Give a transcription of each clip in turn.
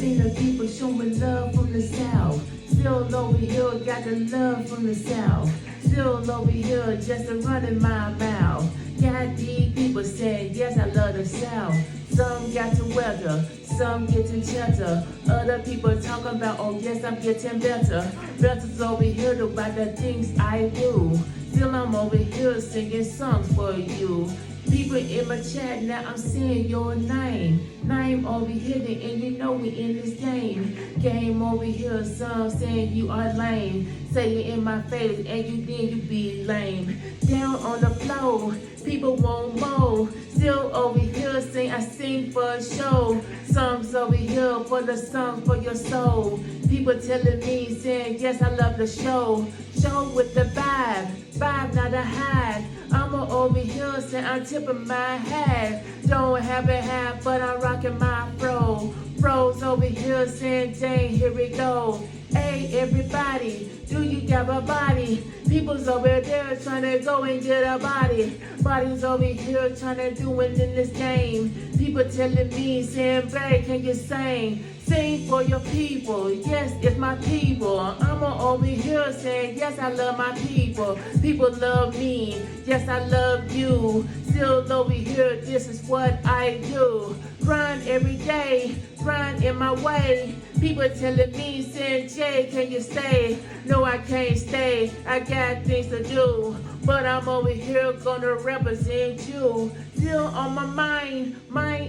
seen the people showing love from the South. Still over here, got the love from the South. Still over here, just a running my mouth. Got these people saying, yes, I love the South. Some got to weather, some getting cheddar. Other people talking about, oh yes, I'm getting better. Better's over here about the things I do. Still I'm over here singing songs for you. People in my chat, now I'm saying your name. Name over here, and you know we in this game. Game over here, some saying you are lame. Say it in my face, and you then you be lame. Down on the floor, people want more. Still over here, I sing for a show. Songs over here for the song for your soul. People telling me, saying, yes, I love the show. Show with the vibe not a hide. I'm over here saying I'm tipping my hat. Don't have a hat, but I'm rocking my fro. Fro's over here saying, dang, here we go. Hey, everybody, do you got a body? People's over there trying to go and get a body. Bodies over here trying to do it in this game. People telling me, saying, babe, can you sing? Sing for your people. Yes, it's my people. I'm over here saying, yes, I love my people. People love me. Yes, I love you. Still over here, this is what I do. Grind every day, grind in my way. People telling me, saying, Jay, can you stay? No, I can't stay. I got things to do. But I'm over here gonna represent you. Still on my mind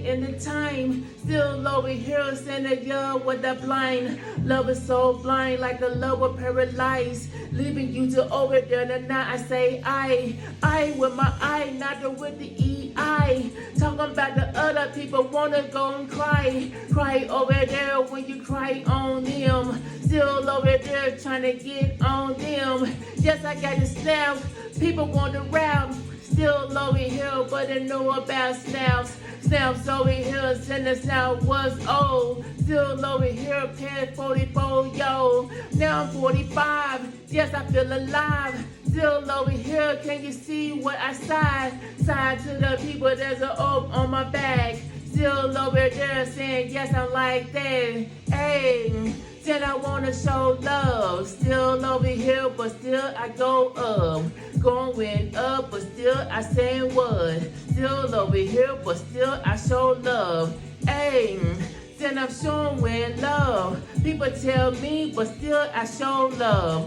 in the time. Still over here saying you're with the blind. Love is so blind like the love of paralyzed. Leaving you to over there and now I say I with my eye, not the with the E-I. Talking about the other people wanna go and cry. Cry over there when you cry on them. Still over there trying to get on them. Yes, I got the snap. People want to rap. Still over here, but they know about snaps. Snaps over here, saying the snap was old. Still over here, past 44, yo. Now I'm 45, yes, I feel alive. Still over here, can you see what I side? Side to the people, there's an oak on my back. Still over there saying, yes, I'm like that. Hey, said I wanna show love. Still over here, but still I go up. Going up, but still I say what. Still over here, but still I show love. Hey, said I'm showing love. People tell me, but still I show love.